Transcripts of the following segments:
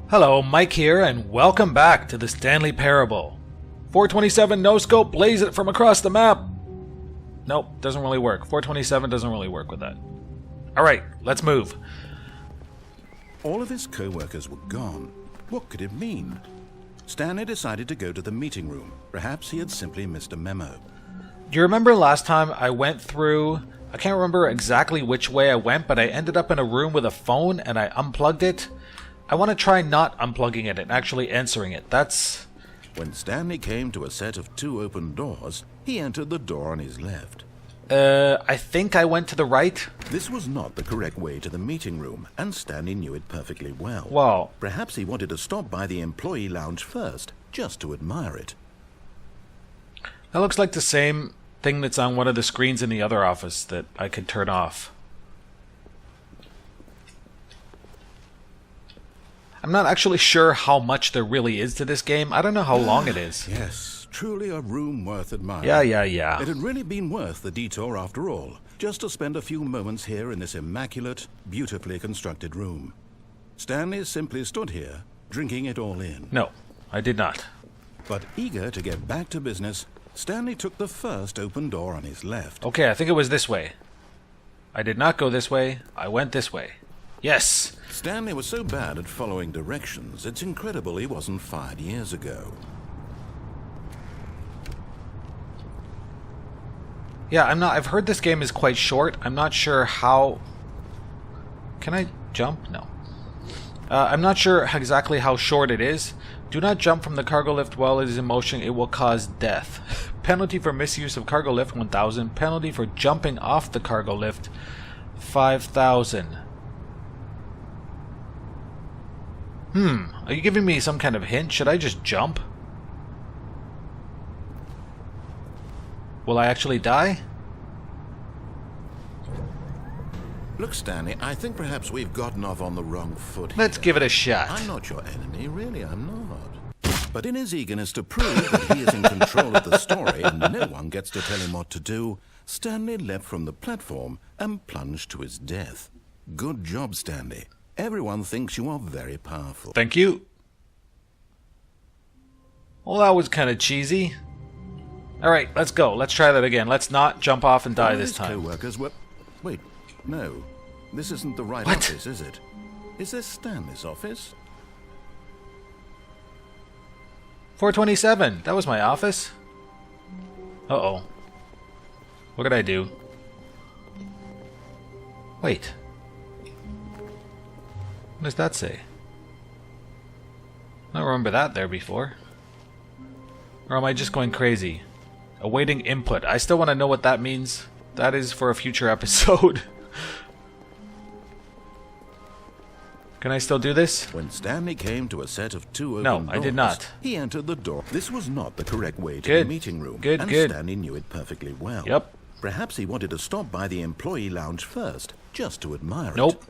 Hello, Mike here, and welcome back to the Stanley Parable. 427 no-scope, blaze it from across the map! Nope, doesn't really work. 427 doesn't really work with that. Alright, let's move. All of his co-workers were gone. What could it mean? Stanley decided to go to the meeting room. Perhaps he had simply missed a memo. Do you remember last time I went through... I can't remember exactly which way I went, but I ended up in a room with a phone and I unplugged it? I want to try not unplugging it and actually answering it. That's... When Stanley came to a set of 2 open doors, he entered the door on his left. I think I went to the right? This was not the correct way to the meeting room, and Stanley knew it perfectly well. Well... Perhaps he wanted to stop by the employee lounge first, just to admire it. That looks like the same thing that's on one of the screens in the other office that I could turn off. I'm not actually sure how much there really is to this game. I don't know how long it is. Yes, truly a room worth admiring. Yeah. It had really been worth the detour after all, just to spend a few moments here in this immaculate, beautifully constructed room. Stanley simply stood here, drinking it all in. No, I did not. But eager to get back to business, Stanley took the first open door on his left. Okay, I think it was this way. I did not go this way. I went this way. Yes! Stanley was so bad at following directions, it's incredible he wasn't fired years ago. Yeah, I've heard this game is quite short. I'm not sure how... Can I jump? No. I'm not sure exactly how short it is. Do not jump from the cargo lift while it is in motion. It will cause death. Penalty for misuse of cargo lift, 1,000. Penalty for jumping off the cargo lift, 5,000. Are you giving me some kind of hint? Should I just jump? Will I actually die? Look, Stanley, I think perhaps we've gotten off on the wrong foot here. Let's give it a shot. I'm not your enemy, really, I'm not. But in his eagerness to prove that he is in control of the story and no one gets to tell him what to do, Stanley leapt from the platform and plunged to his death. Good job, Stanley. Everyone thinks you are very powerful. Thank you. Well, that was kind of cheesy. Alright, let's go. Let's try that again. Let's not jump off and die this time. Co-workers were... Wait, no. This isn't the right What? office, is it? Is this Stanley's office? 427. That was my office. Uh-oh. What did I do? Wait. What does that say? I don't remember that there before. Or am I just going crazy? Awaiting input. I still want to know what that means. That is for a future episode. Can I still do this? When Stanley came to a set of 2 open No, I did not. He entered the door. This was not the correct way to Good. the meeting room. Good. Stanley knew it perfectly well. Yep. Perhaps he wanted to stop by the employee lounge first, just to admire Nope. it.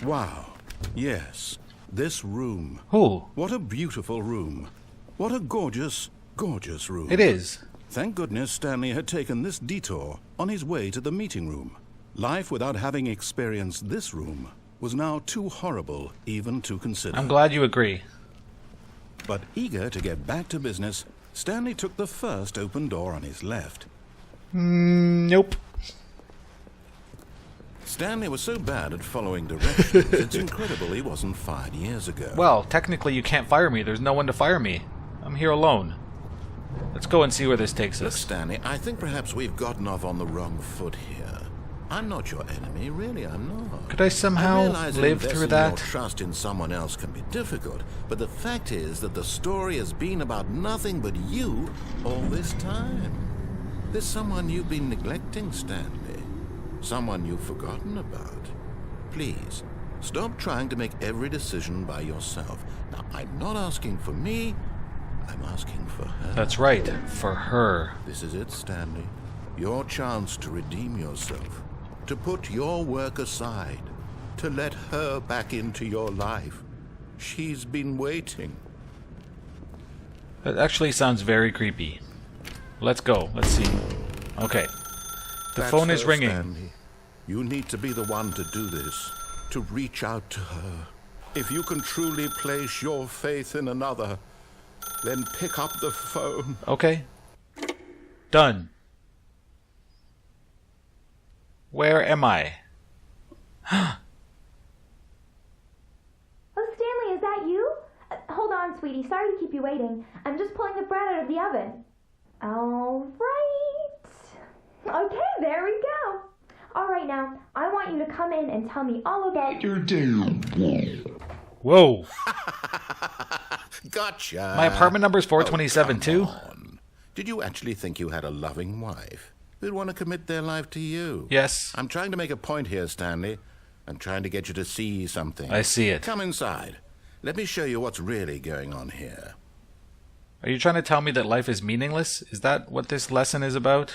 Wow. Yes. This room. Ooh. What a beautiful room. What a gorgeous, gorgeous room. It is. Thank goodness Stanley had taken this detour on his way to the meeting room. Life without having experienced this room was now too horrible even to consider. I'm glad you agree. But eager to get back to business, Stanley took the first open door on his left. Nope. Stanley was so bad at following directions, it's incredible he wasn't fired years ago. Well, technically you can't fire me. There's no one to fire me. I'm here alone. Let's go and see where this takes Look, us. Stanley, I think perhaps we've gotten off on the wrong foot here. I'm not your enemy, really, I'm not. Could I somehow realize live through investing that? Your trust in someone else can be difficult, but the fact is that the story has been about nothing but you all this time. There's someone you've been neglecting, Stanley. Someone you've forgotten about. Please, stop trying to make every decision by yourself. Now, I'm not asking for me, I'm asking for her. That's right, for her. This is it, Stanley. Your chance to redeem yourself. To put your work aside. To let her back into your life. She's been waiting. That actually sounds very creepy. Let's go. Let's see. Okay. The That's phone is her, ringing. Stanley. You need to be the one to do this. To reach out to her. If you can truly place your faith in another, then pick up the phone. Okay. Done. Where am I? Oh, Stanley, is that you? Hold on, sweetie. Sorry to keep you waiting. I'm just pulling the bread out of the oven. All right. Okay, there we go. All right, now, I want you to come in and tell me all about your day. Whoa. Gotcha. My apartment number is 427 too. On. Did you actually think you had a loving wife who'd want to commit their life to you? Yes. I'm trying to make a point here, Stanley. I'm trying to get you to see something. I see it. Come inside. Let me show you what's really going on here. Are you trying to tell me that life is meaningless? Is that what this lesson is about?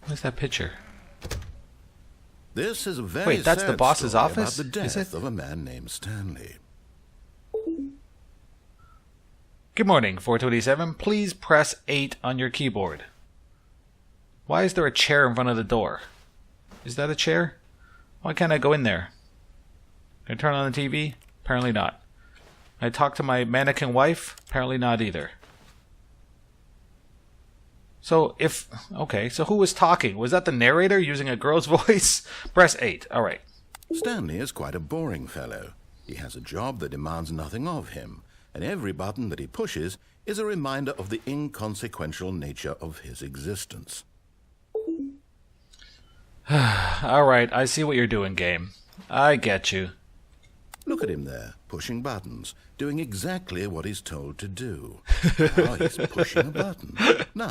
What's that picture? This is a very Wait, that's the sad boss's story office? about the Is death it? of a man named Stanley. Good morning, 427. Please press 8 on your keyboard. Why is there a chair in front of the door? Is that a chair? Why can't I go in there? Can I turn on the TV? Apparently not. Can I talk to my mannequin wife? Apparently not either. So so who was talking? Was that the narrator using a girl's voice? Press 8. Alright. Stanley is quite a boring fellow. He has a job that demands nothing of him, and every button that he pushes is a reminder of the inconsequential nature of his existence. Alright, I see what you're doing, game. I get you. Look at him there, pushing buttons, doing exactly what he's told to do. Now he's pushing a button. Now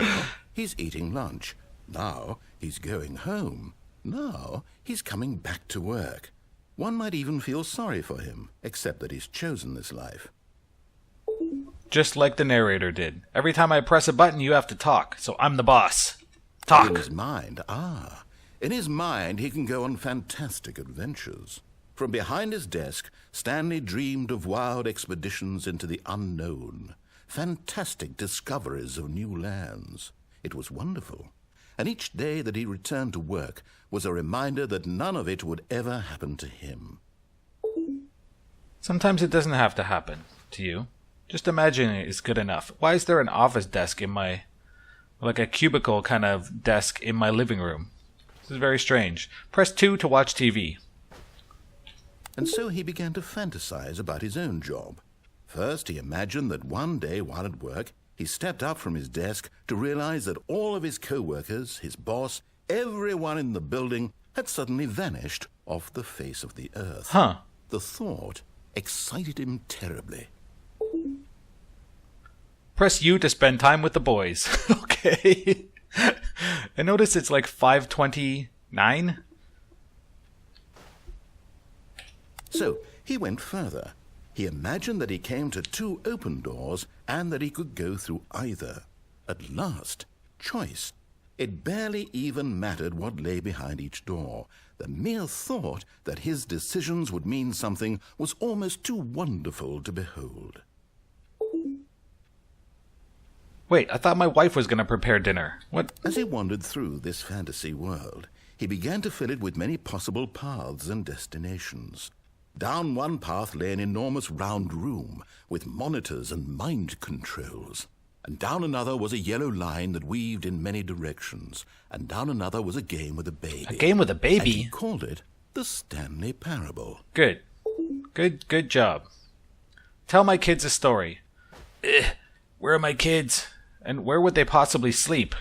he's eating lunch. Now he's going home. Now he's coming back to work. One might even feel sorry for him, except that he's chosen this life. Just like the narrator did. Every time I press a button, you have to talk. So I'm the boss. Talk. In his mind, he can go on fantastic adventures. From behind his desk, Stanley dreamed of wild expeditions into the unknown, fantastic discoveries of new lands. It was wonderful, and each day that he returned to work was a reminder that none of it would ever happen to him. Sometimes it doesn't have to happen to you. Just imagining it is good enough. Why is there an office desk in my... like a cubicle kind of desk in my living room? This is very strange. Press 2 to watch TV. And so he began to fantasize about his own job. First, he imagined that one day while at work, he stepped up from his desk to realize that all of his co-workers, his boss, everyone in the building had suddenly vanished off the face of the earth. Huh. The thought excited him terribly. Press U to spend time with the boys. Okay. I notice it's like 5:29. So he went further. He imagined that he came to 2 open doors and that he could go through either. At last, choice. It barely even mattered what lay behind each door. The mere thought that his decisions would mean something was almost too wonderful to behold. Wait, I thought my wife was going to prepare dinner. What? As he wandered through this fantasy world, he began to fill it with many possible paths and destinations. Down one path lay an enormous round room with monitors and mind controls. And down another was a yellow line that weaved in many directions. And down another was a game with a baby. A game with a And baby? he called it the Stanley Parable. Good. Good job. Tell my kids a story. Where are my kids? And where would they possibly sleep?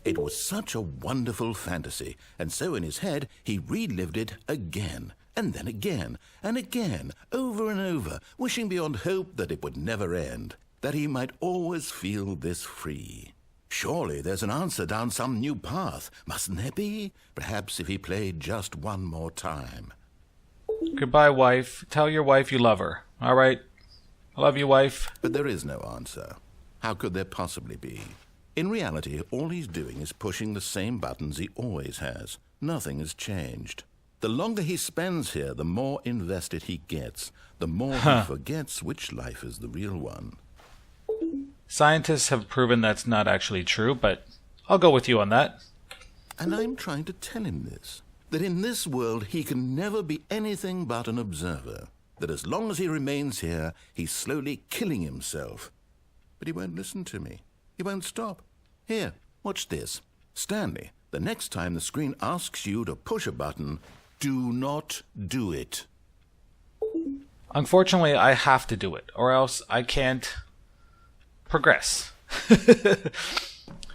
It was such a wonderful fantasy, and so in his head he relived it again, and then again, and again, over and over, wishing beyond hope that it would never end, that he might always feel this free. Surely there's an answer down some new path, mustn't there be? Perhaps if he played just one more time. Goodbye, wife. Tell your wife you love her. All right. I love you, wife. But there is no answer. How could there possibly be? In reality, all he's doing is pushing the same buttons he always has. Nothing has changed. The longer he spends here, the more invested he gets, the more he forgets which life is the real one. Scientists have proven that's not actually true, but I'll go with you on that. And I'm trying to tell him this. that in this world he can never be anything but an observer, that as long as he remains here, he's slowly killing himself. But he won't listen to me. He won't stop. Here, watch this. Stanley, the next time the screen asks you to push a button, do not do it. Unfortunately, I have to do it, or else I can't progress.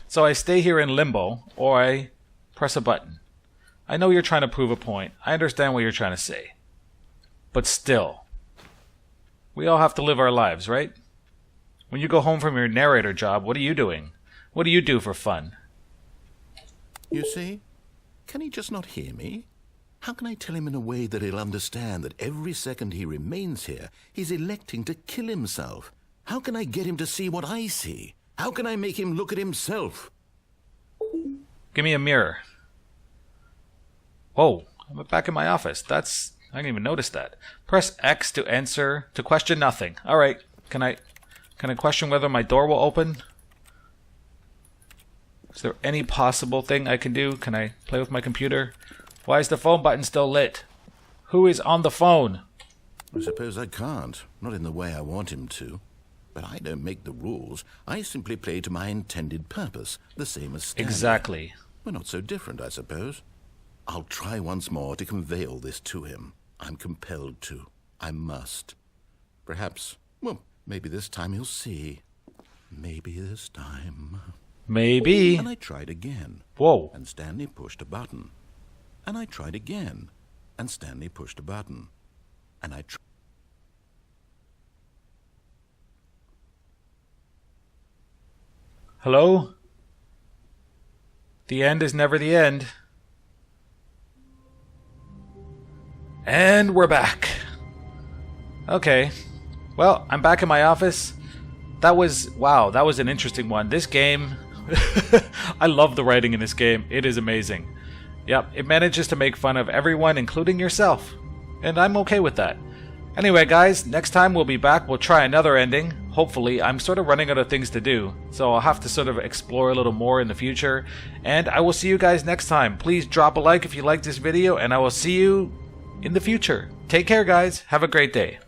So I stay here in limbo, or I press a button. I know you're trying to prove a point. I understand what you're trying to say. But still, we all have to live our lives, right? When you go home from your narrator job, what are you doing? What do you do for fun? You see? Can he just not hear me? How can I tell him in a way that he'll understand that every second he remains here, he's electing to kill himself? How can I get him to see what I see? How can I make him look at himself? Give me a mirror. Whoa, I'm back in my office. I didn't even notice that. Press X to answer, to question nothing. Alright, can I question whether my door will open? Is there any possible thing I can do? Can I play with my computer? Why is the phone button still lit? Who is on the phone? I suppose I can't. Not in the way I want him to. But I don't make the rules. I simply play to my intended purpose, the same as Stanley. Exactly. We're not so different, I suppose. I'll try once more to convey all this to him. I'm compelled to. I must. Perhaps, well, maybe this time he'll see. Maybe this time. Maybe. And I tried again. Whoa. And Stanley pushed a button. And I tried again. And Stanley pushed a button. And I tried. Hello? The end is never the end. And we're back. Okay. Well, I'm back in my office. That was an interesting one. This game, I love the writing in this game. It is amazing. Yep, it manages to make fun of everyone, including yourself. And I'm okay with that. Anyway, guys, next time we'll be back. We'll try another ending. Hopefully. I'm sort of running out of things to do, so I'll have to sort of explore a little more in the future. And I will see you guys next time. Please drop a like if you liked this video, and I will see you in the future. Take care, guys. Have a great day.